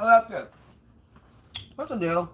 that's it. What's the deal?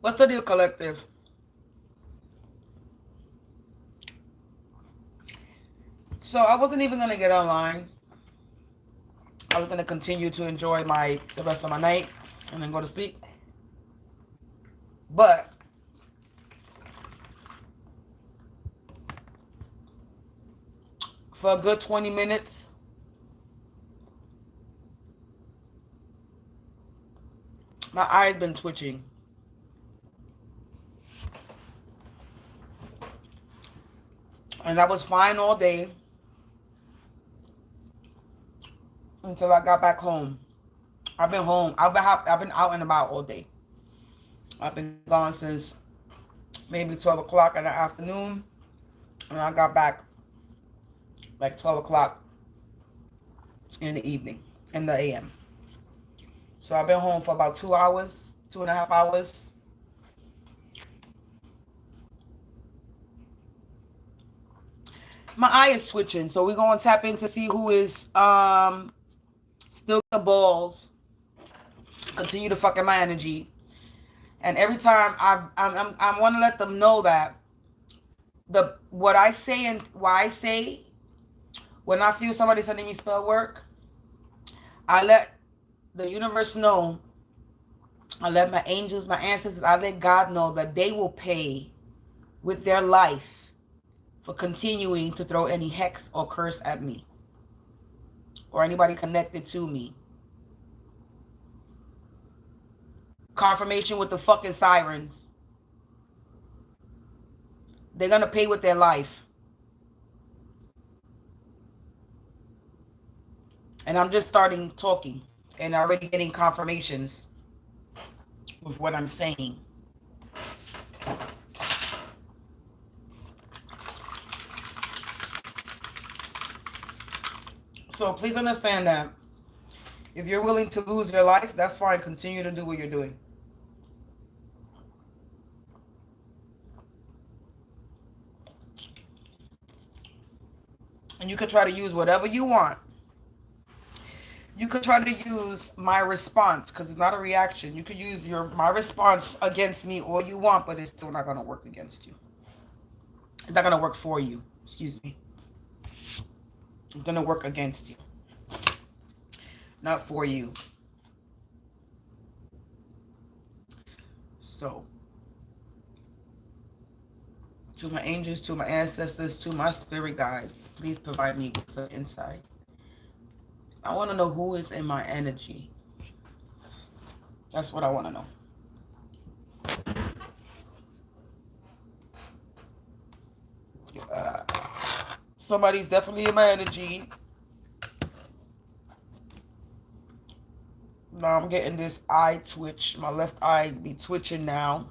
What's the deal, collective? So I wasn't even gonna get online. I was gonna continue to enjoy the rest of my night and then go to sleep. But for a good 20 minutes, my eyes been twitching. And I was fine all day until I got back home. I've been home. I've been out and about all day. I've been gone since maybe 12 o'clock in the afternoon. And I got back like 12 o'clock in the evening, in the AM. So I've been home for about 2 hours, 2.5 hours. My eye is twitching, so we're going to tap in to see who is still the balls. Continue to fuck in my energy. And every time I want to let them know that what I say and why I say when I feel somebody sending me spell work, I let the universe know. I let my angels, my ancestors, I let God know that they will pay with their life for continuing to throw any hex or curse at me or anybody connected to me. Confirmation with the fucking sirens. They're gonna pay with their life. And I'm just starting talking and already getting confirmations with what I'm saying. So please understand that if you're willing to lose your life, that's fine. Continue to do what you're doing. And you can try to use whatever you want. You could try to use my response because it's not a reaction. You could use my response against me all you want, but it's still not going to work against you. It's not going to work for you. Excuse me. It's going to work against you. Not for you. So, to my angels, to my ancestors, to my spirit guides, please provide me with some insight. I want to know who is in my energy. That's what I want to know. Somebody's definitely in my energy. Now I'm getting this eye twitch. My left eye be twitching now.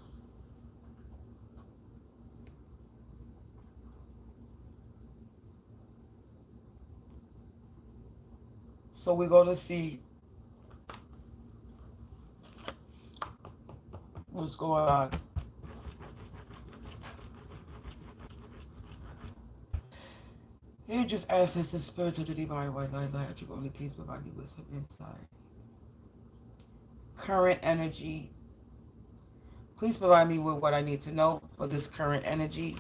So we're going to see what's going on. Angels, ancestors, spirits of the divine white light, you only please provide me with some insight. Current energy. Please provide me with what I need to know for this current energy.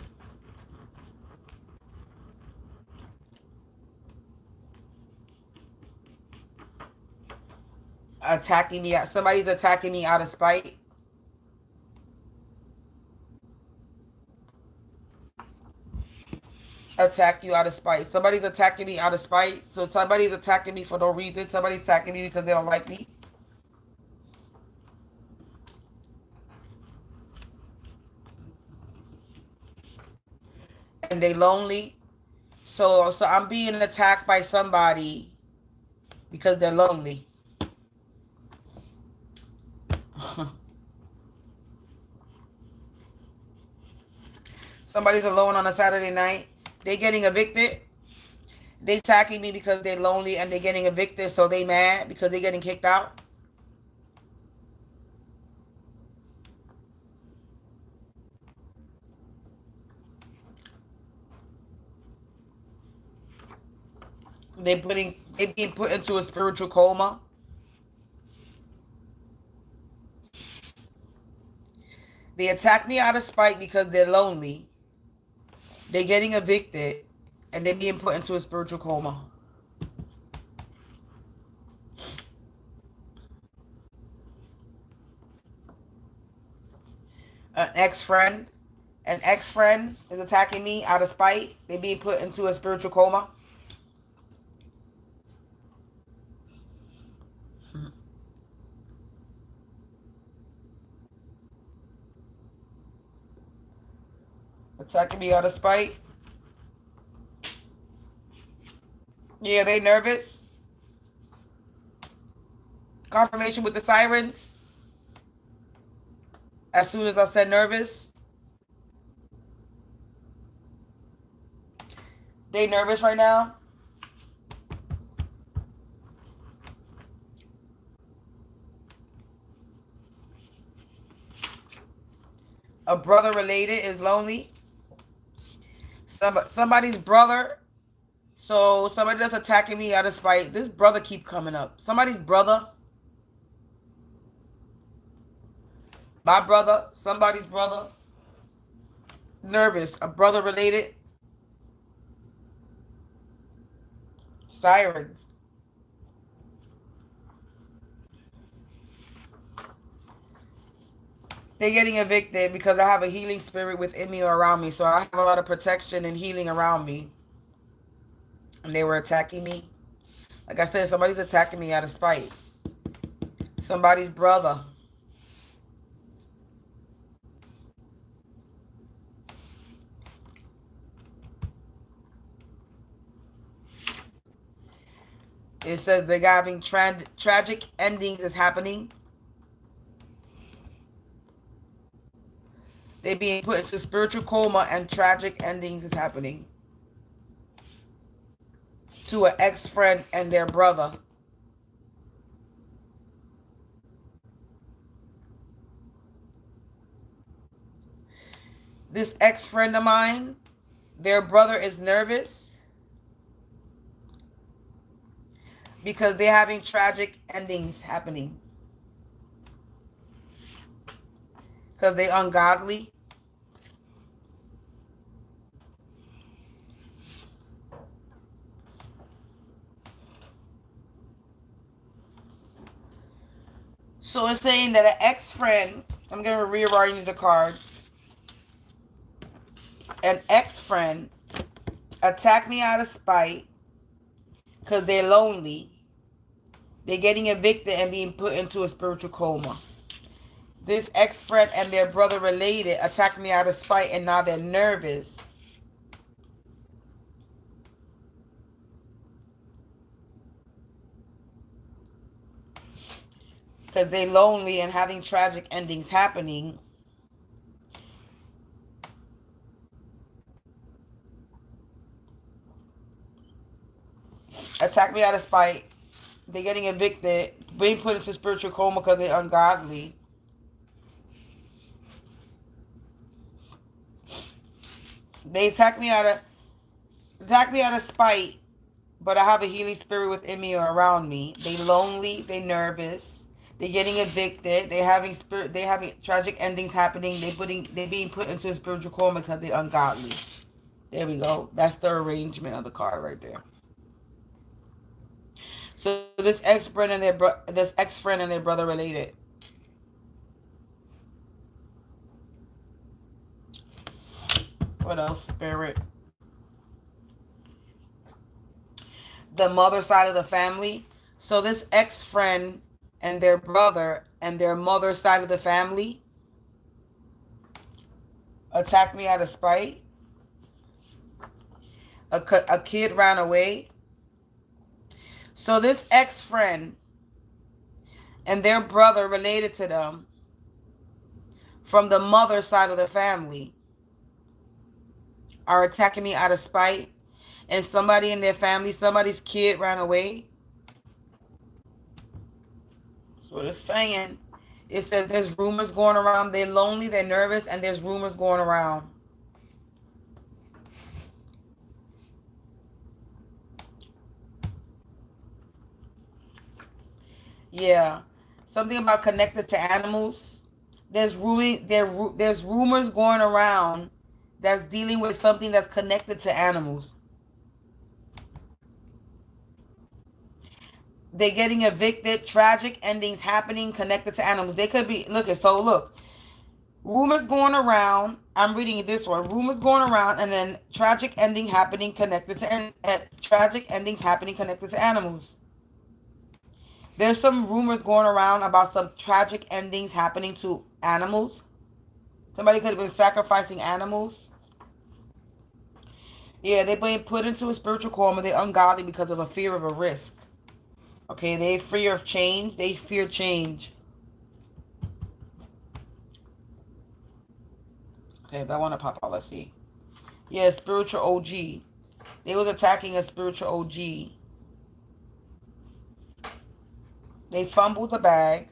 attacking me. Somebody's attacking me out of spite. Attack you out of spite. Somebody's attacking me out of spite. So somebody's attacking me for no reason. Somebody's attacking me because they don't like me. And they lonely. So I'm being attacked by somebody because they're lonely. Somebody's alone on a Saturday night. They getting evicted. They attacking me because they're lonely and they're getting evicted, so they mad because they're getting kicked out. They being put into a spiritual coma. They attack me out of spite because they're lonely. They're getting evicted and they're being put into a spiritual coma. An ex-friend is attacking me out of spite. They're being put into a spiritual coma. Attacking me out of spite. Yeah, they nervous. Confirmation with the sirens. As soon as I said nervous. They nervous right now. A brother related is lonely. Somebody's brother. So somebody that's attacking me out of spite. This brother keep coming up. Somebody's brother. My brother. Somebody's brother. Nervous. A brother related. Sirens. They're getting evicted because I have a healing spirit within me or around me. So I have a lot of protection and healing around me. And they were attacking me. Like I said, somebody's attacking me out of spite. Somebody's brother. It says they're having tragic endings is happening. They're being put into spiritual coma and tragic endings is happening. To an ex-friend and their brother. This ex-friend of mine, their brother is nervous because they're having tragic endings happening. Because they're ungodly. So it's saying that an ex-friend, I'm going to rearrange the cards. An ex-friend attacked me out of spite because they're lonely. They're getting evicted and being put into a spiritual coma. This ex-friend and their brother related attacked me out of spite and now they're nervous. Because they're lonely and having tragic endings happening. Attack me out of spite. They're getting evicted, being put into spiritual coma because they're ungodly. They attack me out of spite, but I have a healing spirit within me or around me. They lonely, they nervous. They're getting evicted. They're having tragic endings happening. They're being put into a spiritual coma because they're ungodly. There we go. That's the arrangement of the card right there. So this ex-friend and their brother related. What else, Spirit? The mother side of the family. So this ex-friend and their brother and their mother side of the family attacked me out of spite. A kid ran away. So this ex-friend and their brother related to them from the mother side of the family are attacking me out of spite. And somebody in their family, somebody's kid ran away. That's what it's saying. It says there's rumors going around. They're lonely, they're nervous, and there's rumors going around. Yeah. Something about connected to animals. There's rumors going around that's dealing with something that's connected to animals. They're getting evicted, tragic endings happening connected to animals. They could be, look, rumors going around. I'm reading this one. Rumors going around, and then tragic ending happening connected to tragic endings happening connected to animals. There's some rumors going around about some tragic endings happening to animals. Somebody could have been sacrificing animals. Yeah, they're being put into a spiritual coma. They're ungodly because of a fear of a risk. Okay, they fear of change. They fear change. Okay, if I want to pop out, let's see. Yeah, spiritual OG. They was attacking a spiritual OG. They fumbled the bag.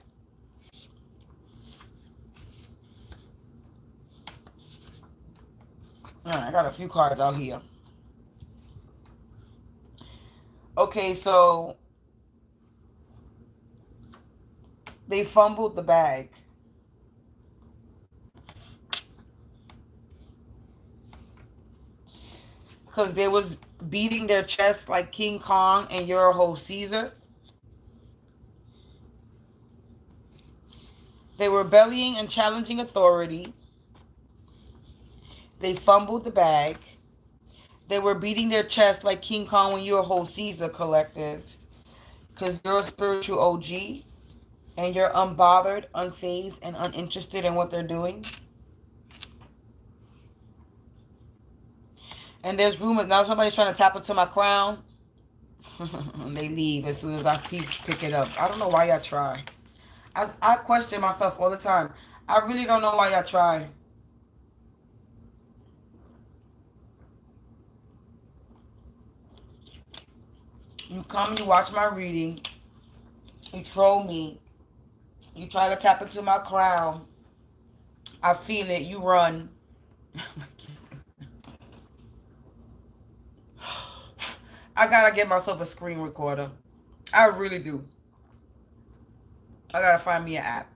Alright, I got a few cards out here. Okay, so they fumbled the bag. Because they was beating their chest like King Kong and your whole Caesar. They were rebelling and challenging authority. They fumbled the bag. They were beating their chest like King Kong when you're a whole Caesar collective. Because you're a spiritual OG. And you're unbothered, unfazed, and uninterested in what they're doing. And there's rumors. Now somebody's trying to tap into my crown. And they leave as soon as I pick it up. I don't know why y'all try. I question myself all the time. I really don't know why y'all try. You come, you watch my reading. You troll me. You try to tap into my crown. I feel it. You run. I gotta get myself a screen recorder. I really do. I gotta find me an app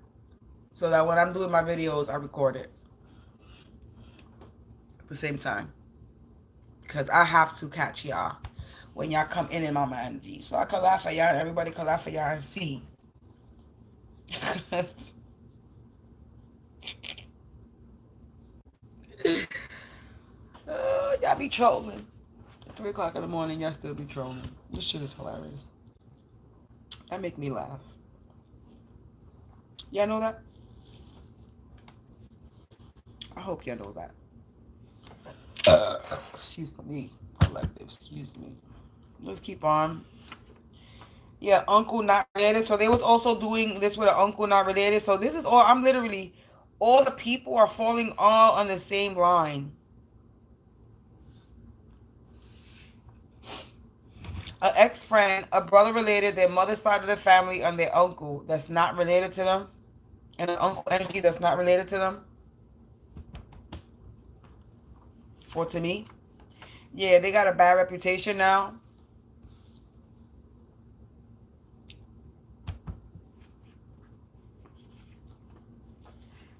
so that when I'm doing my videos, I record it at the same time. Because I have to catch y'all when y'all come in my energy. So I can laugh at y'all and everybody can laugh at y'all and see. Y'all be trolling. 3 o'clock in the morning, y'all still be trolling. This shit is hilarious. That make me laugh. Y'all know that? I hope y'all know that. Excuse me. Collective, excuse me. Let's keep on. Yeah, uncle not related. So they was also doing this with an uncle not related. So this is all, I'm literally, all the people are falling all on the same line. An ex-friend, a brother related, their mother's side of the family, and their uncle that's not related to them. And an uncle energy that's not related to them. Or to me. Yeah, they got a bad reputation now.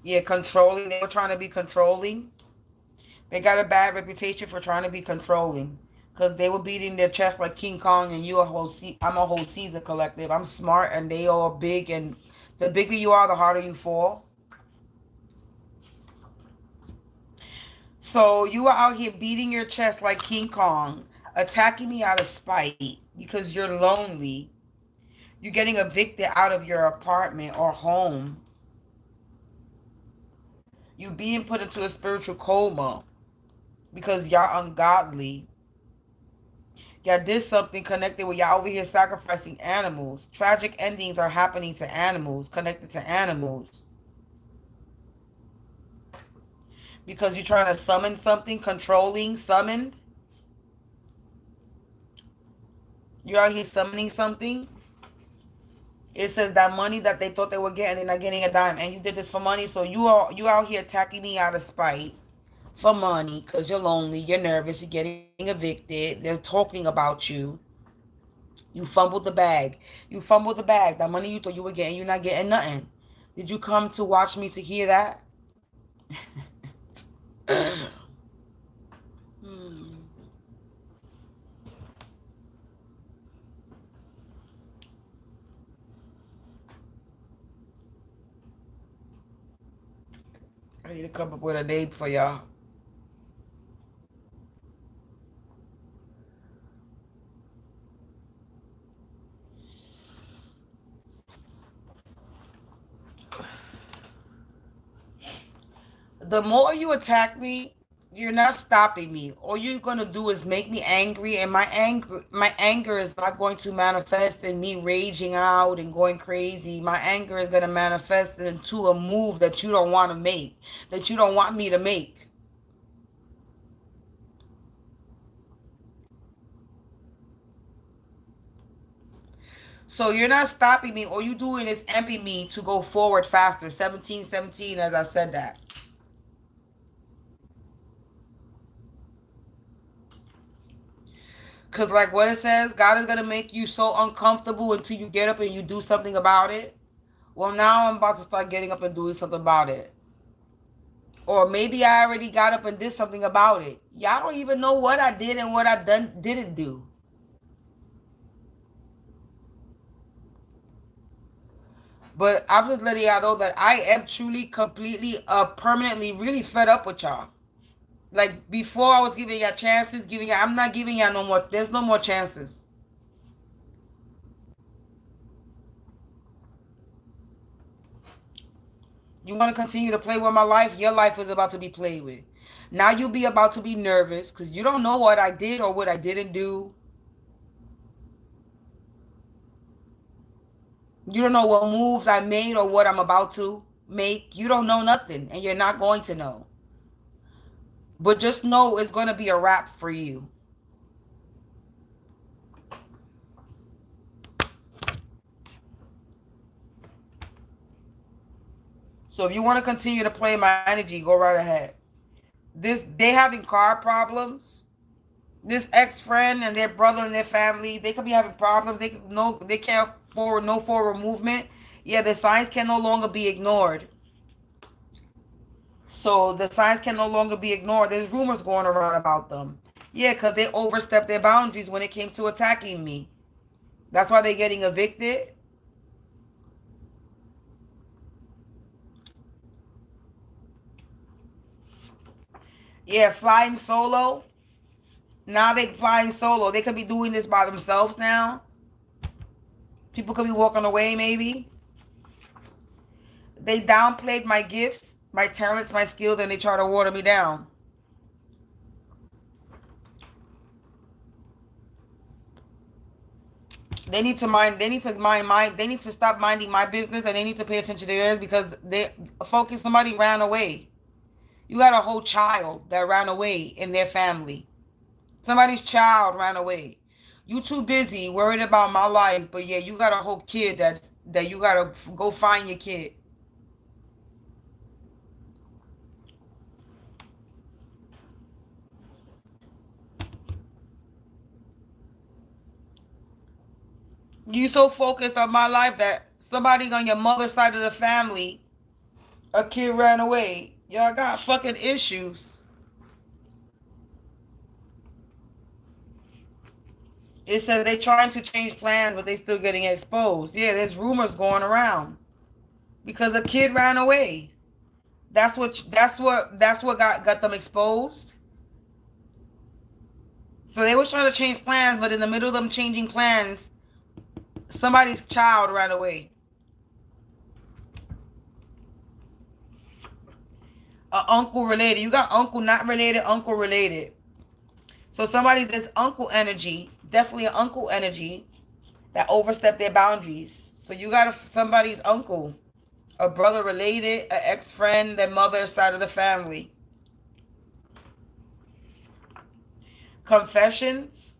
Yeah, controlling. They were trying to be controlling. They got a bad reputation for trying to be controlling. Because they were beating their chest like King Kong, and I'm a whole Caesar collective. I'm smart, and they are big, and the bigger you are, the harder you fall. So you are out here beating your chest like King Kong, attacking me out of spite because you're lonely. You're getting evicted out of your apartment or home. You being put into a spiritual coma because y'all ungodly. Y'all did something connected with y'all over here sacrificing animals. Tragic endings are happening to animals, connected to animals. Because you're trying to summon something, controlling, summoned. You're out here summoning something. It says that money that they thought they were getting, they're not getting a dime. And you did this for money, so you out here attacking me out of spite for money because you're lonely, you're nervous, you're getting evicted. They're talking about you. You fumbled the bag. You fumbled the bag. That money you thought you were getting, you're not getting nothing. Did you come to watch me to hear that? I need to come up with a name for y'all. The more you attack me, you're not stopping me. All you're gonna do is make me angry, and my anger is not going to manifest in me raging out and going crazy. My anger is gonna manifest into a move that you don't want to make, that you don't want me to make. So you're not stopping me. All you doing is amping me to go forward faster. 1717, as I said that. Because like what it says, God is going to make you so uncomfortable until you get up and you do something about it. Well, now I'm about to start getting up and doing something about it. Or maybe I already got up and did something about it. Y'all don't even know what I did and what I didn't do. But I'm just letting y'all know that I am truly, completely, permanently, really fed up with y'all. Like before, I was giving y'all chances, I'm not giving y'all no more. There's no more chances. You want to continue to play with my life? Your life is about to be played with. Now you'll be about to be nervous because you don't know what I did or what I didn't do. You don't know what moves I made or what I'm about to make. You don't know nothing, and you're not going to know. But just know it's going to be a wrap for you. So if you want to continue to play my energy, go right ahead. They having car problems. This ex-friend and their brother and their family, they could be having problems. They can't forward movement. Yeah, the signs can no longer be ignored. So the signs can no longer be ignored. There's rumors going around about them. Yeah, because they overstepped their boundaries when it came to attacking me. That's why they're getting evicted. Yeah, flying solo. Now they flying solo. They could be doing this by themselves now. People could be walking away maybe. They downplayed my gifts, my talents, my skills, and they try to water me down. They need to stop minding my business, and they need to pay attention to theirs because somebody ran away. You got a whole child that ran away in their family. Somebody's child ran away. You too busy worried about my life, but yeah, you got a whole kid that you gotta go find your kid. You so focused on my life that somebody on your mother's side of the family, a kid ran away. Y'all got fucking issues. It says they trying to change plans, but they still getting exposed. Yeah, there's rumors going around because a kid ran away. That's what got them exposed. So they was trying to change plans, but in the middle of them changing plans, somebody's child ran away. Uncle related. You got uncle not related, uncle related. So somebody's this uncle energy, definitely an uncle energy that overstepped their boundaries. So you got somebody's uncle, a brother related, an ex-friend, their mother's side of the family. Confessions.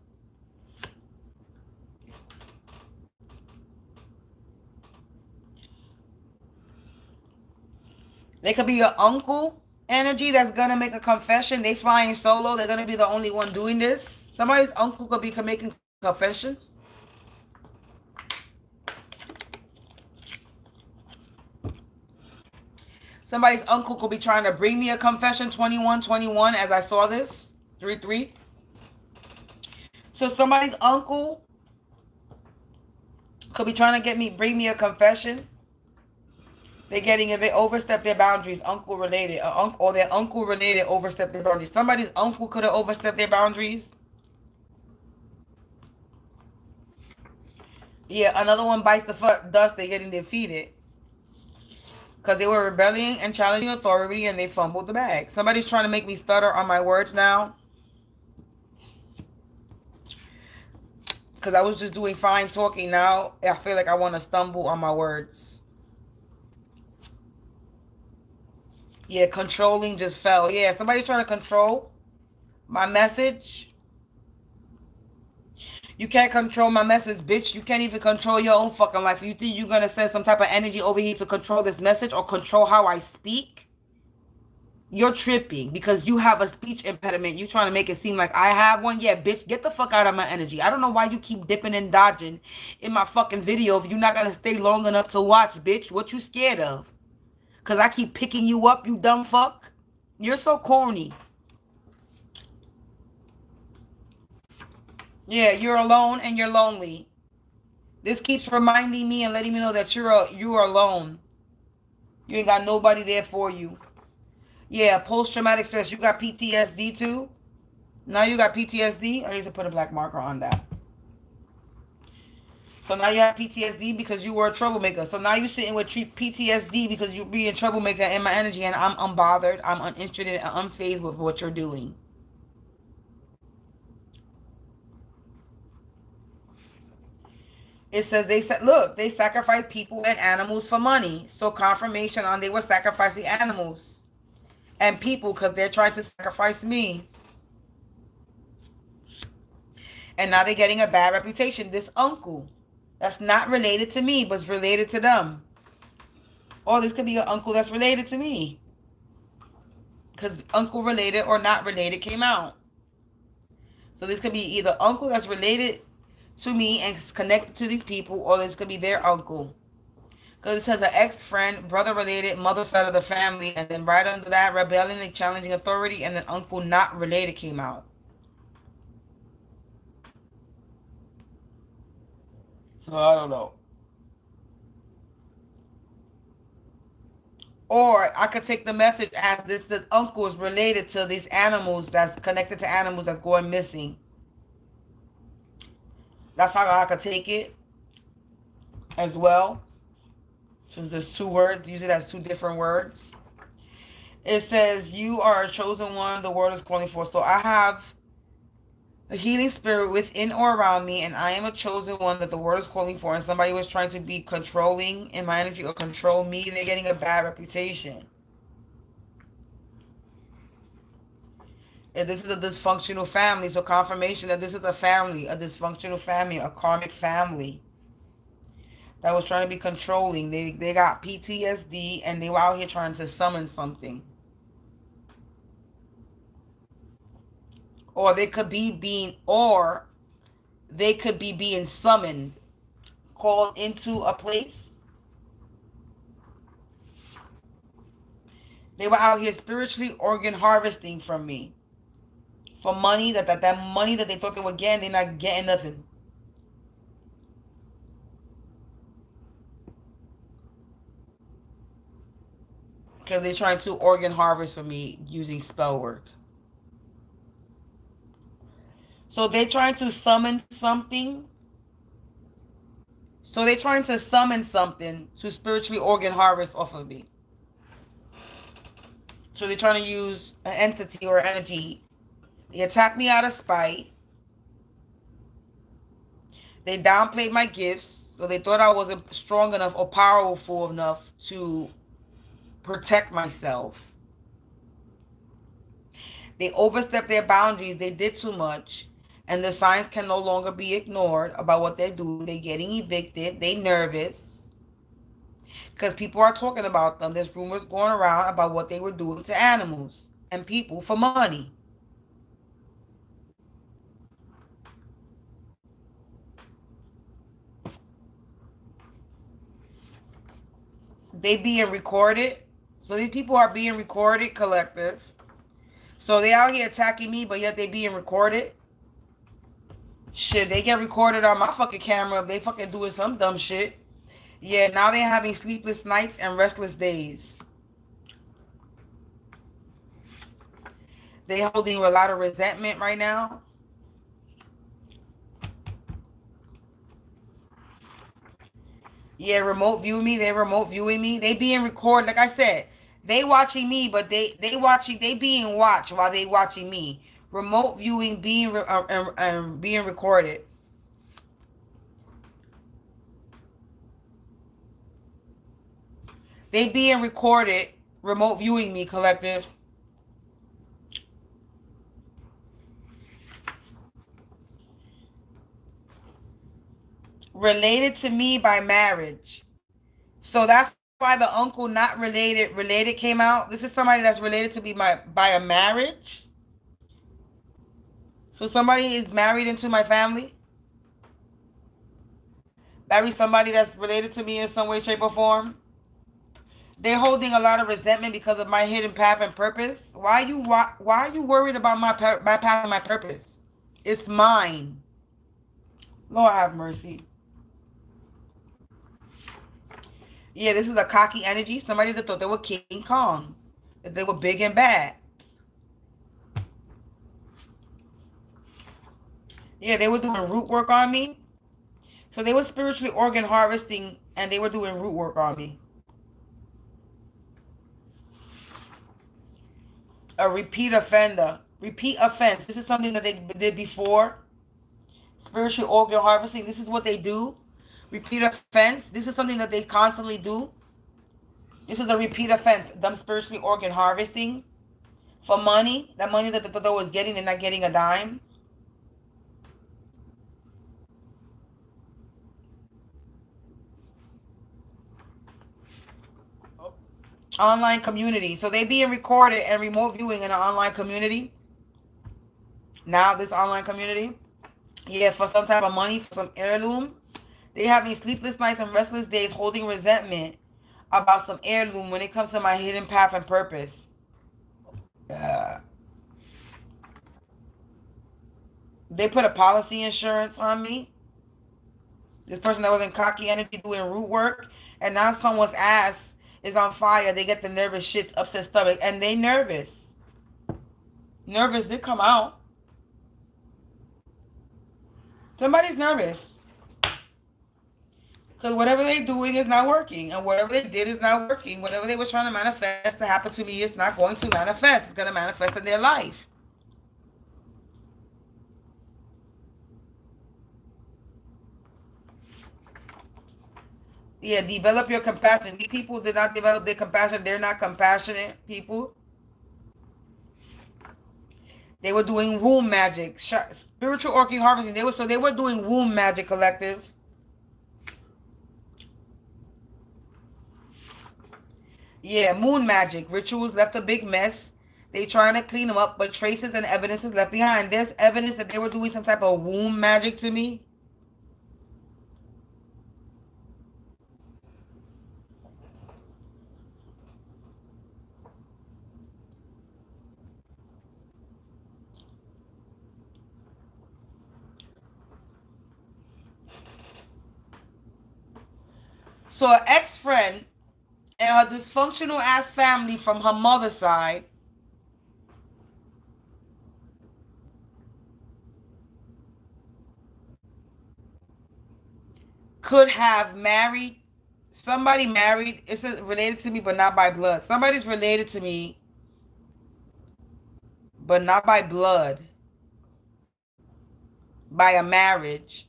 They could be an uncle energy that's going to make a confession. They flying solo. They're going to be the only one doing this. Somebody's uncle could be making confession. Somebody's uncle could be trying to bring me a confession. 21, as I saw this. 3. So somebody's uncle could be trying to bring me a confession. They're getting it. They overstep their boundaries. Uncle related, or their uncle related overstep their boundaries. Somebody's uncle could have overstepped their boundaries. Yeah, another one bites the dust. They're getting defeated because they were rebelling and challenging authority, and they fumbled the bag. Somebody's trying to make me stutter on my words now because I was just doing fine talking. Now I feel like I want to stumble on my words. Yeah, controlling just fell. Yeah, somebody's trying to control my message. You can't control my message, bitch. You can't even control your own fucking life. You think you're going to send some type of energy over here to control this message or control how I speak? You're tripping because you have a speech impediment. You trying to make it seem like I have one? Yeah, bitch, get the fuck out of my energy. I don't know why you keep dipping and dodging in my fucking video if you're not going to stay long enough to watch, bitch. What you scared of? Because I keep picking you up, you dumb fuck. You're so corny. Yeah, you're alone and you're lonely. This keeps reminding me and letting me know that you are alone. You ain't got nobody there for you. Yeah, post-traumatic stress. You got PTSD too? Now you got PTSD? I need to put a black marker on that. So now you have PTSD because you were a troublemaker. So now you're sitting with PTSD because you're being a troublemaker in my energy, and I'm unbothered. I'm uninterested and unfazed with what you're doing. It says they sacrifice people and animals for money. So confirmation on they were sacrificing animals and people because they're trying to sacrifice me. And now they're getting a bad reputation. This uncle that's not related to me, but is related to them. Or this could be an uncle that's related to me. Because uncle related or not related came out. So this could be either uncle that's related to me and is connected to these people, or this could be their uncle. Because it says an ex-friend, brother related, mother side of the family, and then right under that, rebelling and challenging authority, and then uncle not related came out. So I don't know. Or I could take the message as this uncle is related to these animals that's connected to animals that's going missing. That's how I could take it as well. Since there's two words, use it as two different words. It says, you are a chosen one the world is calling for. So I have a healing spirit within or around me, and I am a chosen one that the world is calling for. And somebody was trying to be controlling in my energy or control me. They're getting a bad reputation. And this is a dysfunctional family. So confirmation that this is a family, a dysfunctional family, a karmic family that was trying to be controlling. They got PTSD and they were out here trying to summon something. Or they could be being summoned, called into a place. They were out here spiritually organ harvesting from me. For money, that money that they thought they were getting, they're not getting nothing. Because they're trying to organ harvest for me using spell work. So they're trying to summon something. So they're trying to summon something to spiritually organ harvest off of me. So they're trying to use an entity or energy. They attacked me out of spite. They downplayed my gifts. So they thought I wasn't strong enough or powerful enough to protect myself. They overstepped their boundaries. They did too much. And the signs can no longer be ignored about what they're doing. They're getting evicted. They're nervous. Because people are talking about them. There's rumors going around about what they were doing to animals and people for money. They being recorded. So these people are being recorded, collective. So they out here attacking me, but yet they being recorded. Shit, they get recorded on my fucking camera if they fucking doing some dumb shit. Yeah, now they're having sleepless nights and restless days. They holding a lot of resentment right now. Yeah, remote view me. They remote viewing me. They being recorded. Like I said, they watching me, but they being watched while they watching me. Remote viewing being being recorded. They being recorded, remote viewing me, collective. Related to me by marriage. So that's why the uncle not related came out. This is somebody that's related to me by a marriage. So somebody is married into my family. Marry somebody that's related to me in some way, shape, or form. They're holding a lot of resentment because of my hidden path and purpose. Why are you worried about my path and my purpose? It's mine. Lord have mercy. Yeah, this is a cocky energy. Somebody that thought they were King Kong. That they were big and bad. Yeah, they were doing root work on me. So they were spiritually organ harvesting and they were doing root work on me. A repeat offender. Repeat offense. This is something that they did before. Spiritual organ harvesting. This is what they do. Repeat offense. This is something that they constantly do. This is a repeat offense. Them spiritually organ harvesting. For money. That money that the Todo was getting and not getting a dime. Online community. So they being recorded and remote viewing in an online community. Now this online community. Yeah, for some type of money, for some heirloom. They having sleepless nights and restless days holding resentment about some heirloom when it comes to my hidden path and purpose. They put a policy insurance on me. This person that was in cocky energy doing root work. And now someone's ass is on fire. They get the nervous shits, upset stomach. And they nervous. Nervous did come out. Somebody's nervous. Because whatever they're doing is not working. And whatever they did is not working. Whatever they were trying to manifest to happen to me is not going to manifest. It's going to manifest in their life. Yeah, develop your compassion. These people did not develop their compassion. They're not compassionate people. They were doing womb magic. Spiritual organ harvesting. They were doing womb magic, collective. Yeah, moon magic. Rituals left a big mess. They trying to clean them up, but traces and evidence is left behind. There's evidence that they were doing some type of womb magic to me. So an ex-friend And her dysfunctional ass family from her mother's side could have married somebody married. It's related to me, but not by blood. Somebody's related to me, but not by blood, by a marriage.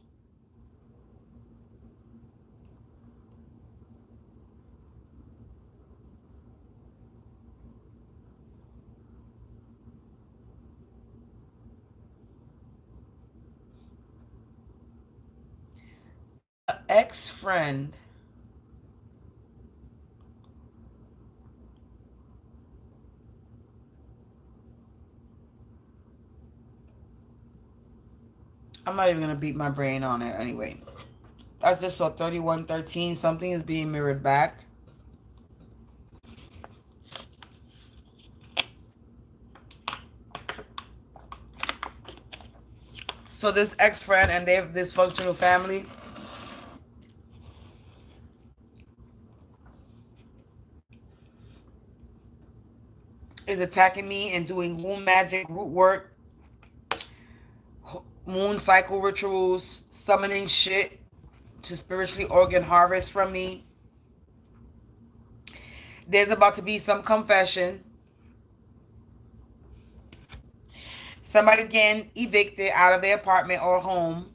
Ex-friend. I'm not even gonna beat my brain on it anyway. I just saw 3113. Something is being mirrored back. So this ex-friend and they have dysfunctional family. Is attacking me and doing womb magic, root work, moon cycle rituals, summoning shit to spiritually organ harvest from me. There's about to be some confession. Somebody's getting evicted out of their apartment or home.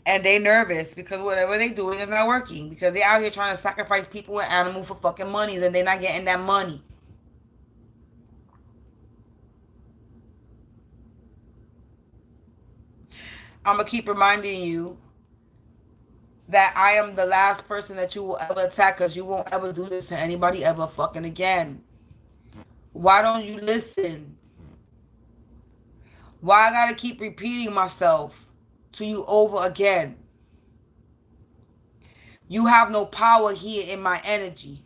And they nervous because whatever they doing is not working. Because they out here trying to sacrifice people and animals for fucking monies and they're not getting that money. I'm going to keep reminding you that I am the last person that you will ever attack because you won't ever do this to anybody ever fucking again. Why don't you listen? Why I got to keep repeating myself to you over again? You have no power here in my energy.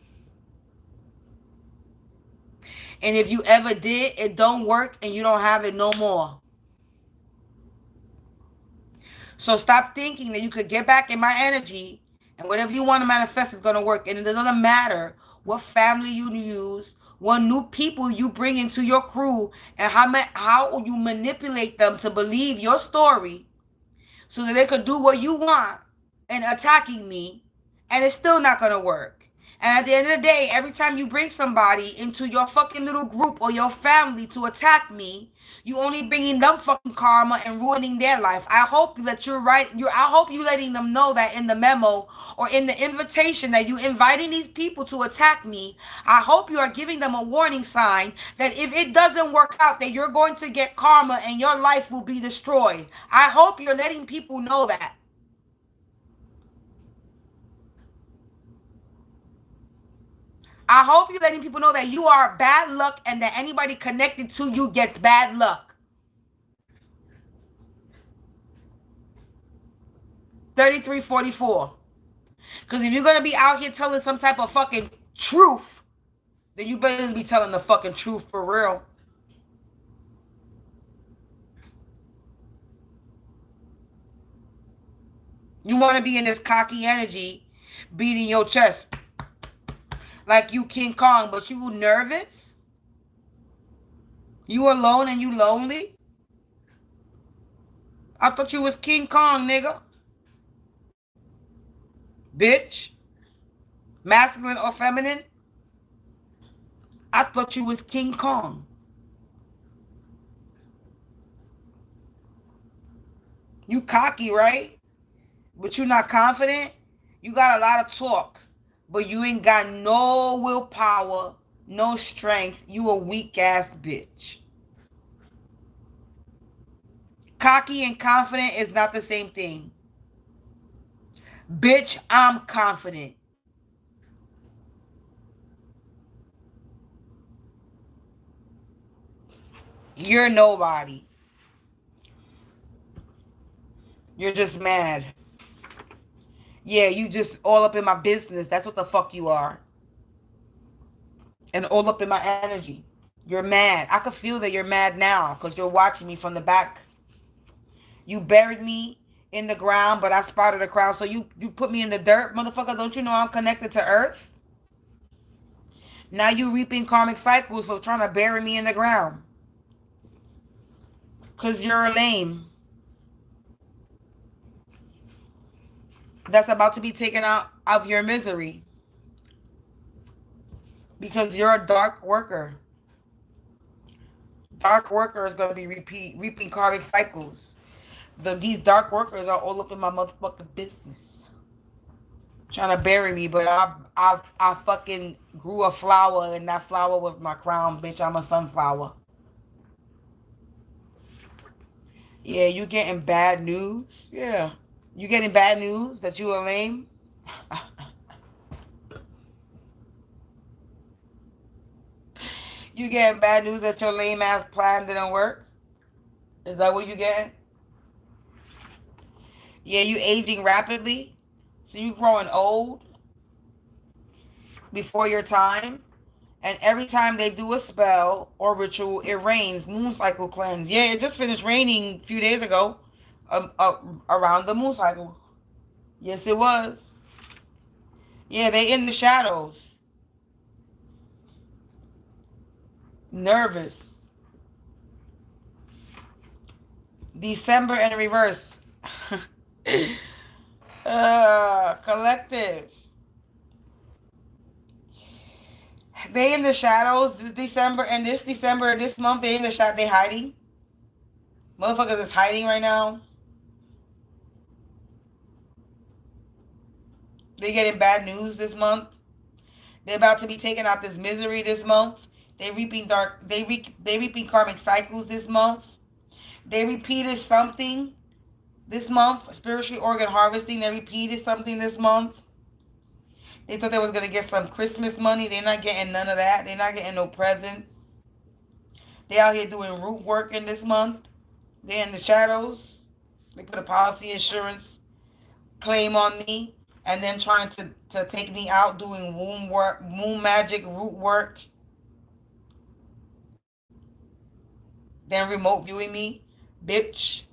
And if you ever did, it don't work and you don't have it no more. So stop thinking that you could get back in my energy and whatever you want to manifest is going to work. And it doesn't matter what family you use, what new people you bring into your crew, and how you manipulate them to believe your story so that they could do what you want and attacking me, and it's still not going to work. And at the end of the day, every time you bring somebody into your fucking little group or your family to attack me, you only bringing them fucking karma and ruining their life. I hope that you're right. I hope you letting them know that in the memo or in the invitation that you inviting these people to attack me. I hope you are giving them a warning sign that if it doesn't work out, that you're going to get karma and your life will be destroyed. I hope you're letting people know that. I hope you're letting people know that you are bad luck and that anybody connected to you gets bad luck. 3344. Because if you're going to be out here telling some type of fucking truth, then you better be telling the fucking truth for real. You want to be in this cocky energy, beating your chest like you King Kong, but you nervous? You alone and you lonely? I thought you was King Kong, nigga. Bitch. Masculine or feminine? I thought you was King Kong. You cocky, right? But you not confident? You got a lot of talk. But you ain't got no willpower, no strength. You a weak ass bitch. Cocky and confident is not the same thing. Bitch, I'm confident. You're nobody. You're just mad. Yeah, you just all up in my business. That's what the fuck you are. And all up in my energy. You're mad. I could feel that you're mad now because you're watching me from the back. You buried me in the ground, but I spotted a crowd. So you put me in the dirt, motherfucker. Don't you know I'm connected to earth? Now you reaping karmic cycles for trying to bury me in the ground. Because you're lame. That's about to be taken out of your misery. Because you're a dark worker. Dark worker is going to be reaping karmic cycles. These dark workers are all up in my motherfucking business. Trying to bury me, but I fucking grew a flower, and that flower was my crown, bitch. I'm a sunflower. Yeah, you getting bad news? Yeah. You getting bad news that you are lame? You getting bad news that your lame ass plan didn't work? Is that what you getting? Yeah, you aging rapidly? So you growing old before your time? And every time they do a spell or ritual, it rains. Moon cycle cleanse. Yeah, it just finished raining a few days ago around the moon cycle. Yes, it was. Yeah, they in the shadows. Nervous. December in reverse. Collective. They in the shadows this December and this month. They in the shadow. They hiding. Motherfuckers is hiding right now. They getting bad news this month. They're about to be taking out this misery this month. They reaping reaping karmic cycles this month. They repeated something this month. Spiritually organ harvesting. They repeated something this month. They thought they was going to get some Christmas money. They're not getting none of that. They're not getting no presents. They out here doing root work in this month. They're in the shadows. They put a policy insurance claim on me. And then trying to take me out doing womb work, moon magic, root work. Then remote viewing me. Bitch,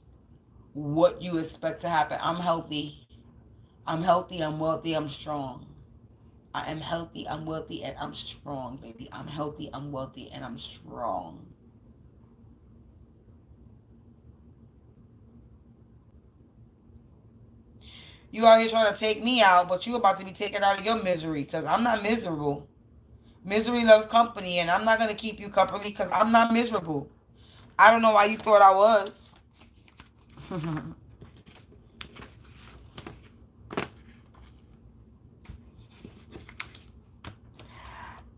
what you expect to happen? I'm healthy. I'm healthy, I'm wealthy, I'm strong. I am healthy, I'm wealthy, and I'm strong, baby. I'm healthy, I'm wealthy, and I'm strong. You out here trying to take me out, but you about to be taken out of your misery, because I'm not miserable. Misery loves company, and I'm not going to keep you company because I'm not miserable. I don't know why you thought I was.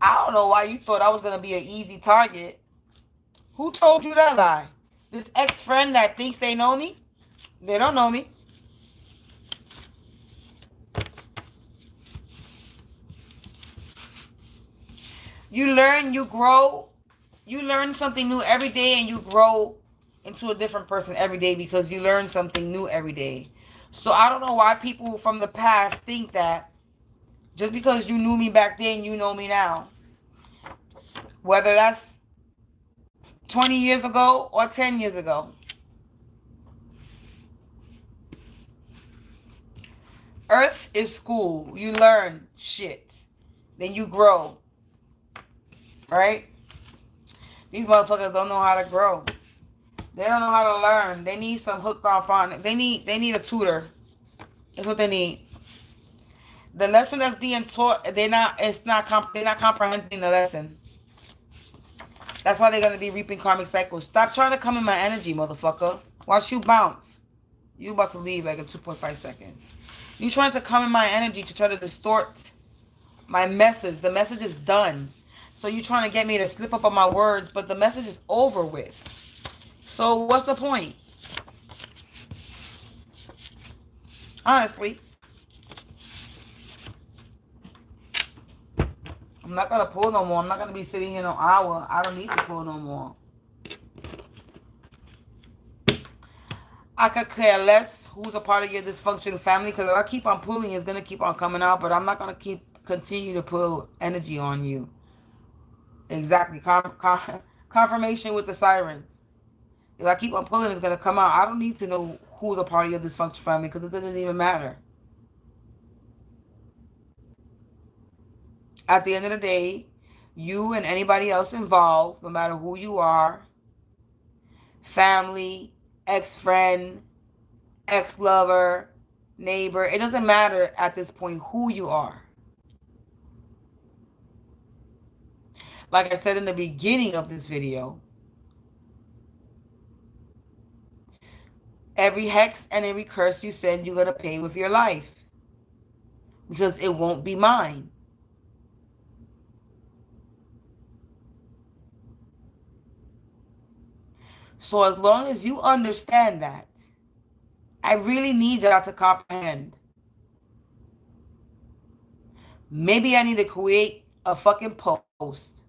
I don't know why you thought I was going to be an easy target. Who told you that lie? This ex-friend that thinks they know me? They don't know me. You learn, you grow. You learn something new every day, and you grow into a different person every day because you learn something new every day. So I don't know why people from the past think that just because you knew me back then, you know me now. Whether that's 20 years ago or 10 years ago. Earth is school. You learn shit. Then you grow. Right? These motherfuckers don't know how to grow. They don't know how to learn. They need some hooked on phonics. They need a tutor. That's what they need. The lesson that's being taught, they're not comprehending the lesson. That's why they're gonna be reaping karmic cycles. Stop trying to come in my energy, motherfucker. Watch you bounce. You about to leave like in 2.5 seconds. You trying to come in my energy to try to distort my message. The message is done. So you trying to get me to slip up on my words, but the message is over with. So what's the point? Honestly. I'm not going to pull no more. I'm not going to be sitting here no hour. I don't need to pull no more. I could care less who's a part of your dysfunctional family, because if I keep on pulling, it's going to keep on coming out, but I'm not going to continue to pull energy on you. Exactly. Confirmation with the sirens. If I keep on pulling, it's going to come out. I don't need to know who's a part of your dysfunctional family, because it doesn't even matter. At the end of the day, you and anybody else involved, no matter who you are, family, ex-friend, ex-lover, neighbor, it doesn't matter at this point who you are. Like I said in the beginning of this video, every hex and every curse you send, you're going to pay with your life. Because it won't be mine. So as long as you understand that, I really need y'all to comprehend. Maybe I need to create a fucking post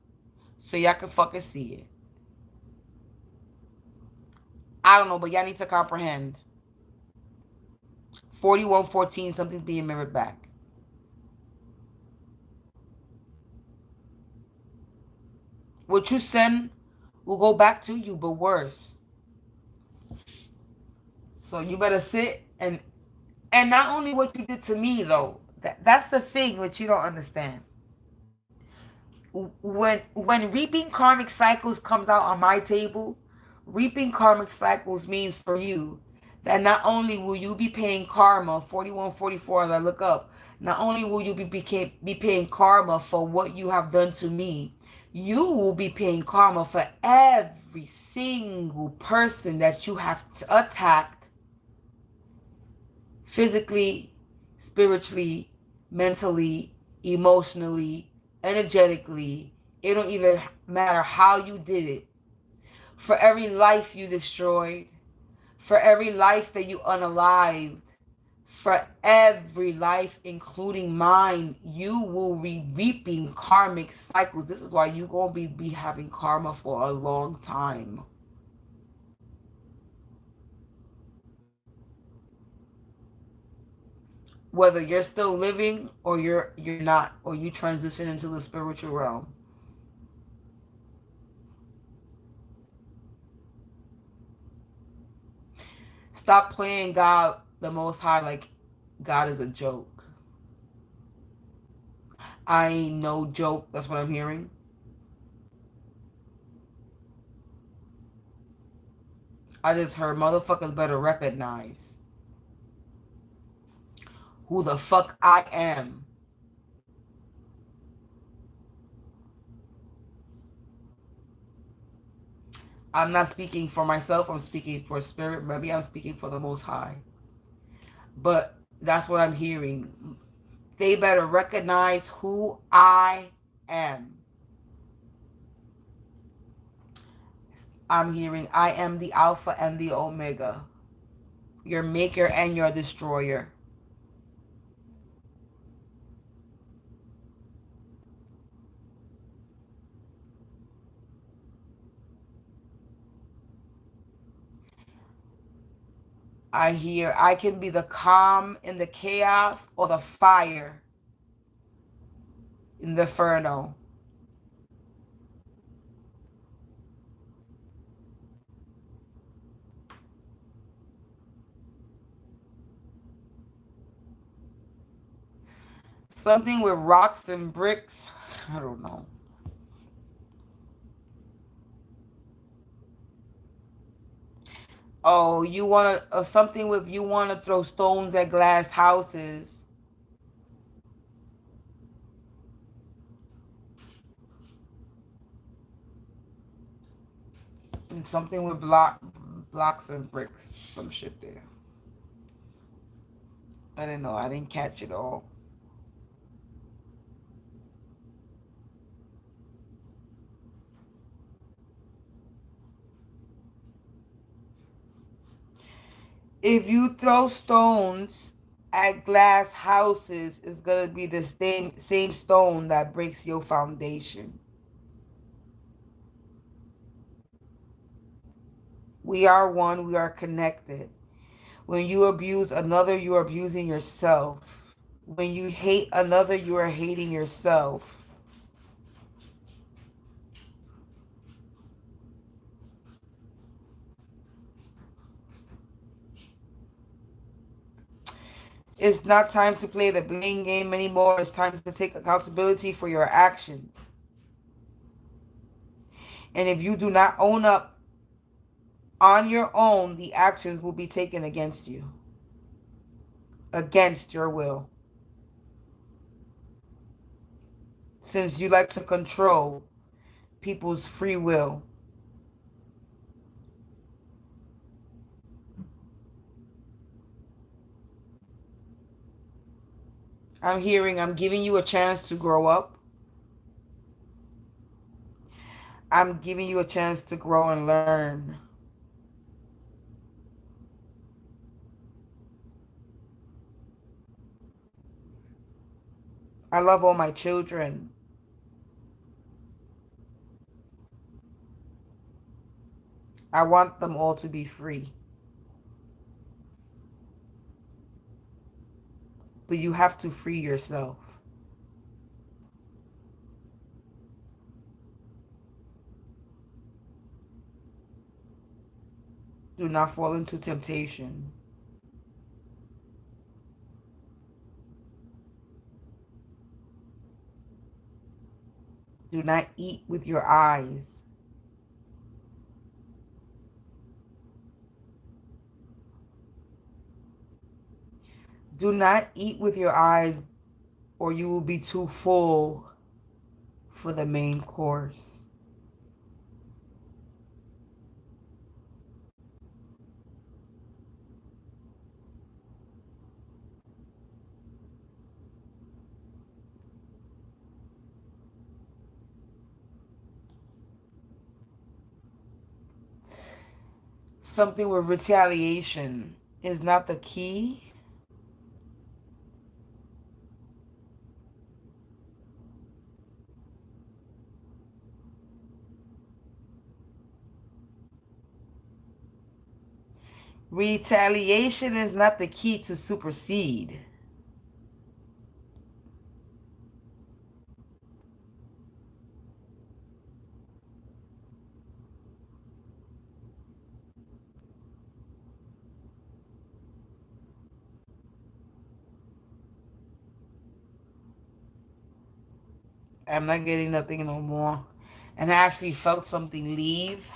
so y'all can fucking see it. I don't know, but y'all need to comprehend. 4114, something's being mirrored back. What you send will go back to you, but worse. So you better sit and not only what you did to me, though. That's the thing which you don't understand. When reaping karmic cycles comes out on my table, reaping karmic cycles means for you that not only will you be paying karma, 4144 as I look up, not only will you be paying karma for what you have done to me, you will be paying karma for every single person that you have attacked physically, spiritually, mentally, emotionally, energetically. It don't even matter how you did it. For every life you destroyed, for every life that you unalived, for every life, including mine, you will be reaping karmic cycles. This is why you're going to be having karma for a long time. Whether you're still living or you're not, or you transition into the spiritual realm. Stop playing God, the Most High, like God is a joke. I ain't no joke. That's what I'm hearing. I just heard motherfuckers better recognize who the fuck I am. I'm not speaking for myself. I'm speaking for spirit. Maybe I'm speaking for the Most High. But that's what I'm hearing. They better recognize who I am. I'm hearing I am the Alpha and the Omega. Your maker and your destroyer. I hear I can be the calm in the chaos or the fire in the inferno. Something with rocks and bricks. I don't know. Oh, you want to, something with you want to throw stones at glass houses. And something with blocks and bricks. Some shit there. I didn't know. I didn't catch it all. If you throw stones at glass houses, it's going to be the same stone that breaks your foundation. We are one. We are connected. When you abuse another, you are abusing yourself. When you hate another, you are hating yourself. It's not time to play the blame game anymore. It's time to take accountability for your actions. And if you do not own up on your own, the actions will be taken against you, against your will. Since you like to control people's free will. I'm giving you a chance to grow up. I'm giving you a chance to grow and learn. I love all my children. I want them all to be free. But you have to free yourself. Do not fall into temptation. Do not eat with your eyes. Do not eat with your eyes, or you will be too full for the main course. Something with retaliation is not the key. Retaliation is not the key to supersede. I'm not getting nothing no more. And I actually felt something leave.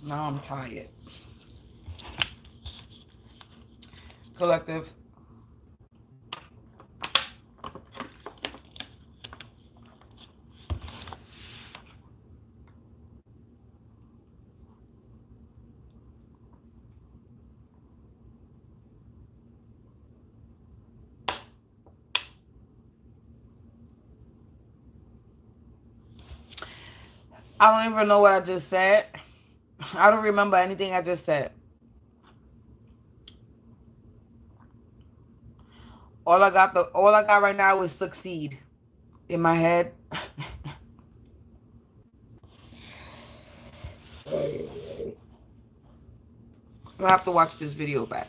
Now I'm tired. Collective. I don't even know what I just said. I don't remember anything I just said. All I got right now is succeed in my head. I'll have to watch this video back.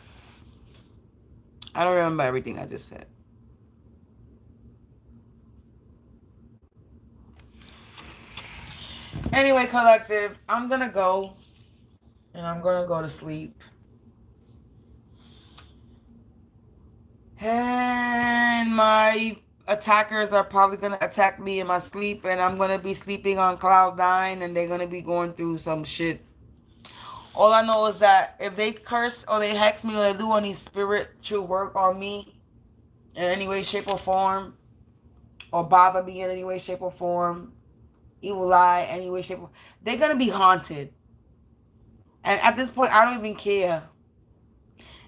I don't remember everything I just said. Anyway, collective, I'm gonna go. And I'm gonna go to sleep. And my attackers are probably gonna attack me in my sleep, and I'm gonna be sleeping on cloud 9, and they're gonna be going through some shit. All I know is that if they curse or they hex me or they do any spiritual work on me in any way, shape, or form, or bother me in any way, shape, or form, evil eye, any way, shape, or they're gonna be haunted. And at this point, I don't even care.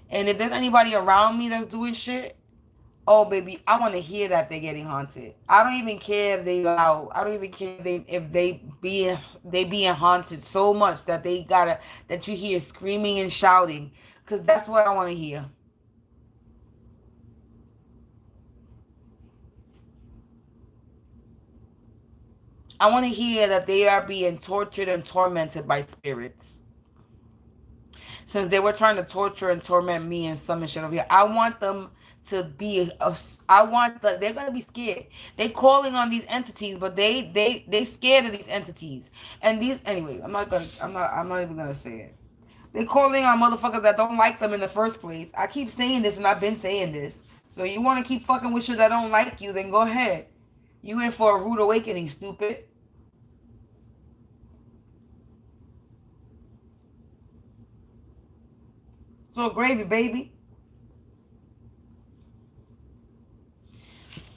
And if there's anybody around me that's doing shit, oh baby, I want to hear that they're getting haunted. I don't even care if they loud. I don't even care if they being haunted so much that that you hear screaming and shouting, because that's what I want to hear. I want to hear that they are being tortured and tormented by spirits. Since they were trying to torture and torment me and summon shit over here, I want them to be I want they're gonna be scared. They calling on these entities, but they scared of these entities. And these anyway, I'm not even gonna say it. They calling on motherfuckers that don't like them in the first place. I keep saying this and I've been saying this. So you wanna keep fucking with shit that don't like you, then go ahead. You in for a rude awakening, stupid. So gravy, baby.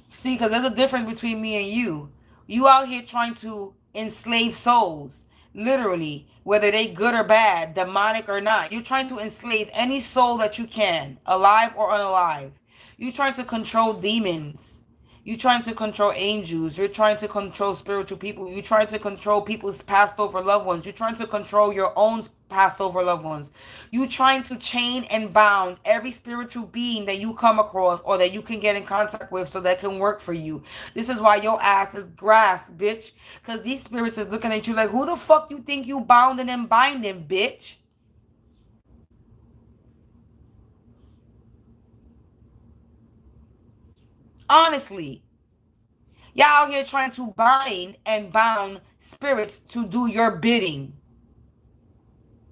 See, because there's a difference between me and you. You out here trying to enslave souls, literally, whether they good or bad, demonic or not. You're trying to enslave any soul that you can, alive or unalive. You're trying to control demons. You're trying to control angels. You're trying to control spiritual people. You're trying to control people's passed over loved ones. You're trying to control your own passed over loved ones. You're trying to chain and bound every spiritual being that you come across or that you can get in contact with so that can work for you. This is why your ass is grass, bitch. Because these spirits is looking at you like, who the fuck you think you bounding and binding, bitch? Honestly. Y'all out here trying to bind and bound spirits to do your bidding.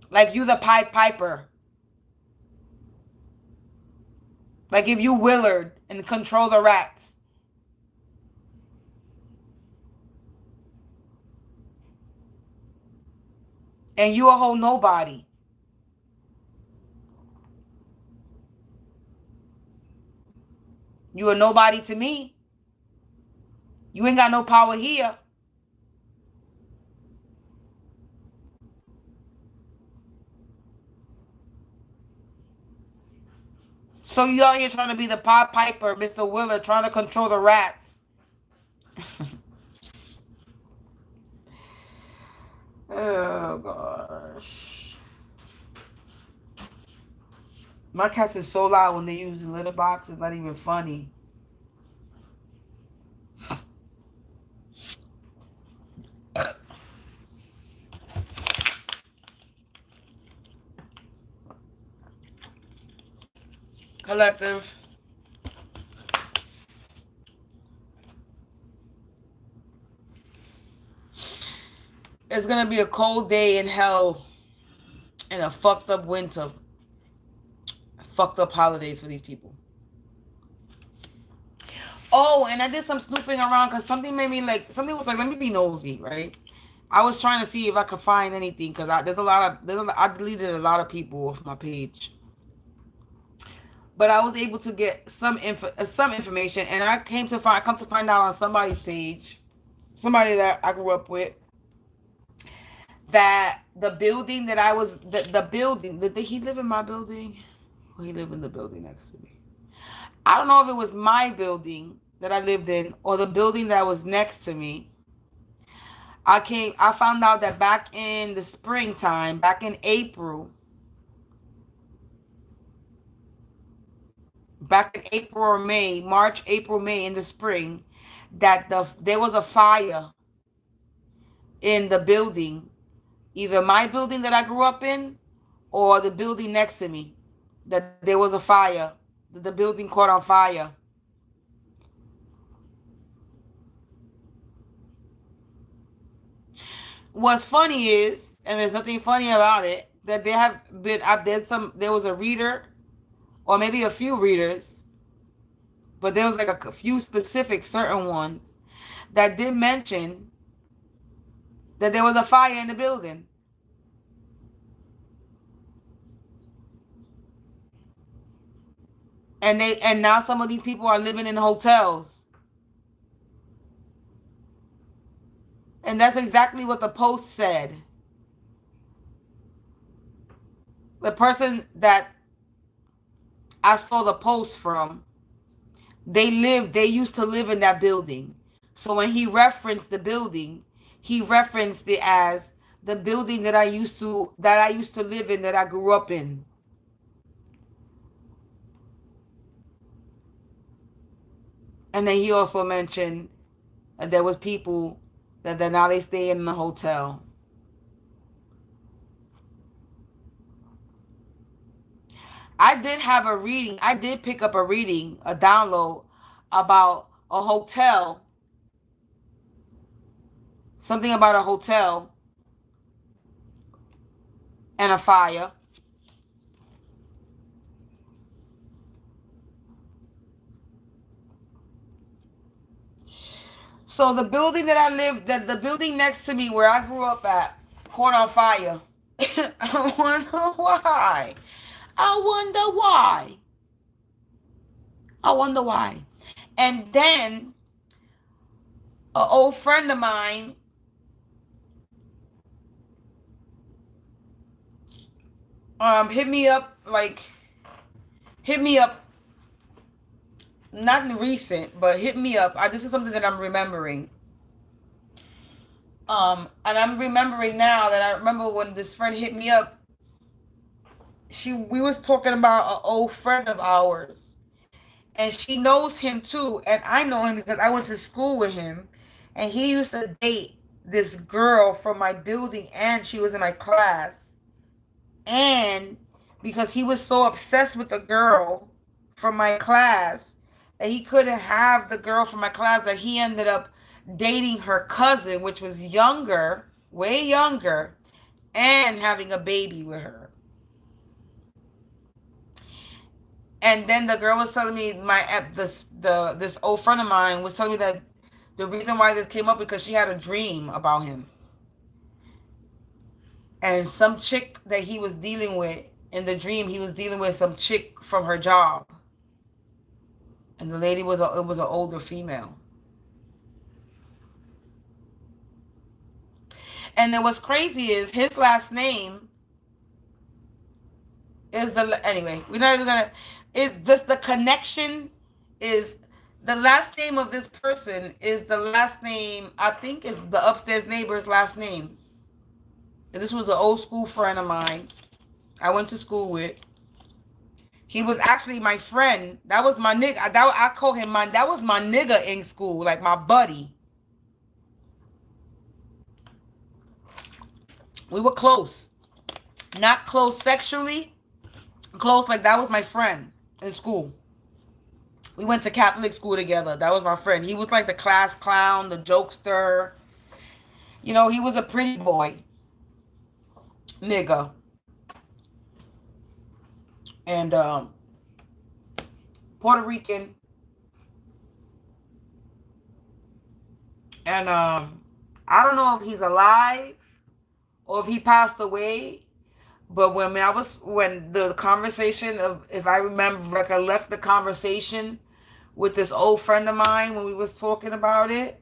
Like you the Pied Piper. Like if you Willard and control the rats. And you a whole nobody. You a nobody to me. You ain't got no power here. So you out here trying to be the Pied Piper, Mr. Willard, trying to control the rats. Oh, gosh. My cats is so loud when they use the litter box. It's not even funny. Collective. It's going to be a cold day in hell and a fucked up winter. Fucked up holidays for these people. Oh, and I did some snooping around because something made me like, something was like, let me be nosy, right? I was trying to see if I could find anything because I deleted a lot of people off my page. But I was able to get some information, and I come to find out on somebody's page, somebody that I grew up with, that the building that I was, the building, did he live in my building? Or he lived in the building next to me? I don't know if it was my building that I lived in or the building that was next to me. I found out that back in the springtime, back in April or May, March, April, May, in the spring, that there was a fire in the building, either my building that I grew up in or the building next to me, that there was a fire. The building caught on fire. What's funny is, and there's nothing funny about it, that there was a reader, or maybe a few readers, but there was like a few specific certain ones that did mention that there was a fire in the building. And now some of these people are living in hotels. And that's exactly what the post said. The person that I saw the post from, they used to live in that building. So when he referenced the building, he referenced it as the building that I used to live in, that I grew up in. And then he also mentioned that there was people that now they stay in the hotel. I did have a reading. I did pick up a reading, a download about a hotel. Something about a hotel and a fire. So the building that I lived, the building next to me where I grew up at, caught on fire. I wonder why. I wonder why. I wonder why. And then an old friend of mine hit me up, not recent, but hit me up. This is something that I'm remembering. And I'm remembering now that I remember when this friend hit me up. We was talking about an old friend of ours, and she knows him too, and I know him because I went to school with him, and he used to date this girl from my building, and she was in my class, and because he was so obsessed with the girl from my class that he couldn't have the girl from my class, that he ended up dating her cousin, which was younger, way younger, and having a baby with her. And then the girl was telling me, this old friend of mine was telling me that the reason why this came up because she had a dream about him. And some chick that he was dealing with, in the dream, he was dealing with some chick from her job. And the lady was an older female. And then what's crazy is his last name is anyway, we're not even gonna, it's just the connection is, the last name of this person is the last name, I think is the upstairs neighbor's last name. And this was an old school friend of mine I went to school with. He was actually my friend. That was my nigga. I call him that was my nigga in school, like my buddy. We were close. Not close sexually. Close, like that was my friend in school. We went to Catholic school together. That was my friend. He was like the class clown, the jokester. You know, he was a pretty boy. Nigga. And Puerto Rican. And I don't know if he's alive or if he passed away. But when the conversation of, if I recollect the conversation with this old friend of mine when we was talking about it,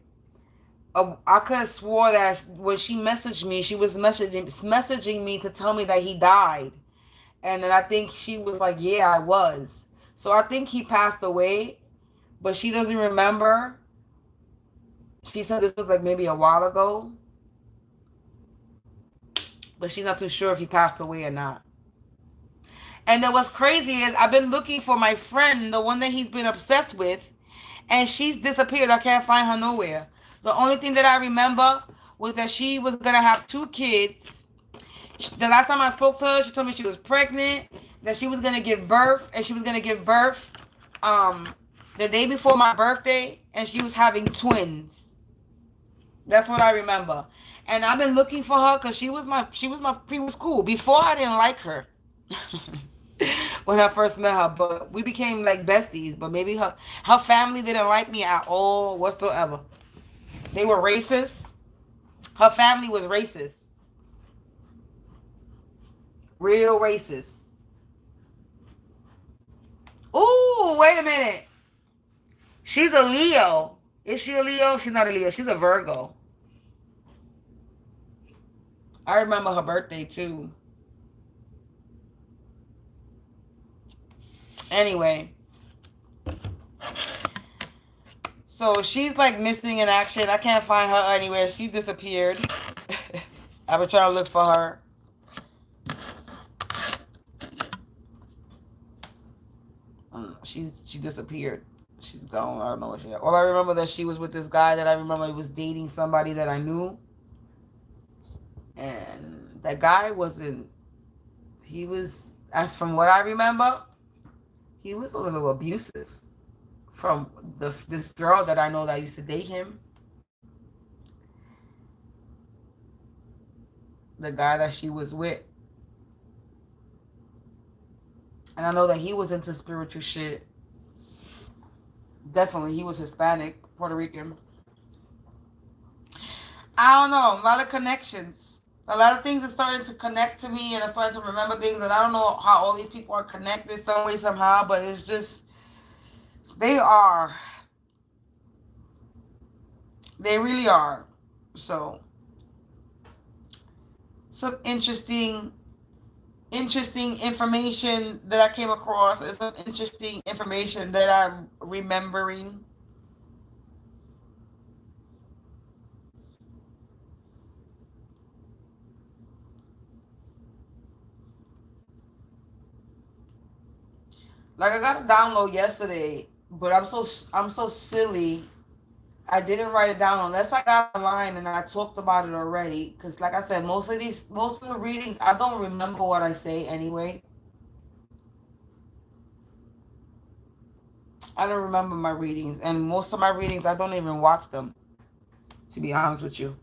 I could have swore that when she messaged me, she was messaging me to tell me that he died. And then I think she was like, yeah, I was. So I think he passed away, but she doesn't remember. She said this was like maybe a while ago. But she's not too sure if he passed away or not. And then what's crazy is I've been looking for my friend, the one that he's been obsessed with, and she's disappeared. I can't find her nowhere. The only thing that I remember was that she was going to have 2 kids. The last time I spoke to her, she told me she was pregnant, that she was going to give birth, and she was going to give birth the day before my birthday, and she was having twins. That's what I remember. And I've been looking for her because she was my previous school. Before I didn't like her when I first met her, but we became like besties. But maybe her family didn't like me at all whatsoever. They were racist. Her family was racist. Real racist. Ooh, wait a minute. She's a Leo. Is she a Leo? She's not a Leo. She's a Virgo. I remember her birthday too. Anyway. So she's like missing in action. I can't find her anywhere. She disappeared. I've been trying to look for her. She disappeared. She's gone. I don't know what she. All I remember that she was with this guy that I remember he was dating somebody that I knew. And that guy wasn't. He was, as from what I remember, he was a little abusive from this girl that I know that used to date him. The guy that she was with. And I know that he was into spiritual shit. Definitely, he was Hispanic, Puerto Rican. I don't know. A lot of connections. A lot of things are starting to connect to me, and I'm starting to remember things. And I don't know how all these people are connected some way, somehow, but it's just, they are. They really are. So, some interesting information that I came across, and some interesting information that I'm remembering. Like, I got a download yesterday, but I'm so silly. I didn't write it down unless I got online and I talked about it already. Cause like I said, most of the readings, I don't remember what I say anyway. I don't remember my readings, and most of my readings I don't even watch them. To be honest with you,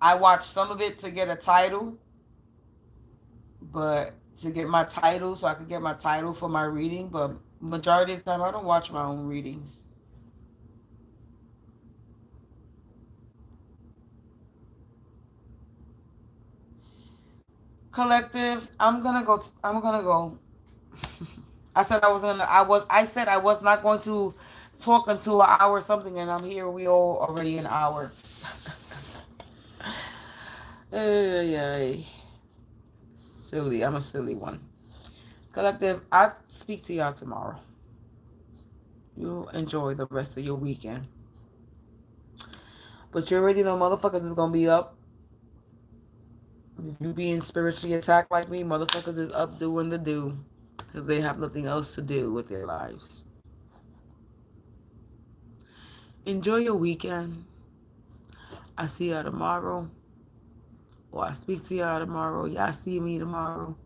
I watch some of it to get a title, but to get my title, so I could get my title for my reading. But majority of the time, I don't watch my own readings. Collective, I'm gonna go. I'm gonna go. I said I was gonna. I said I was not going to talk until an hour or something, and I'm here. We all already an hour. Ay, ay. Silly. I'm a silly one. Collective, I'll speak to y'all tomorrow. You enjoy the rest of your weekend. But you already know motherfuckers is gonna be up. If you being spiritually attacked like me, motherfuckers is up doing the do. Because they have nothing else to do with their lives. Enjoy your weekend. I see y'all tomorrow. Or I speak to y'all tomorrow. Y'all see me tomorrow.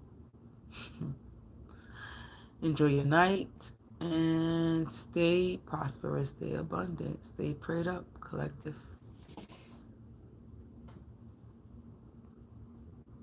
Enjoy your night. And stay prosperous. Stay abundant. Stay prayed up, collective.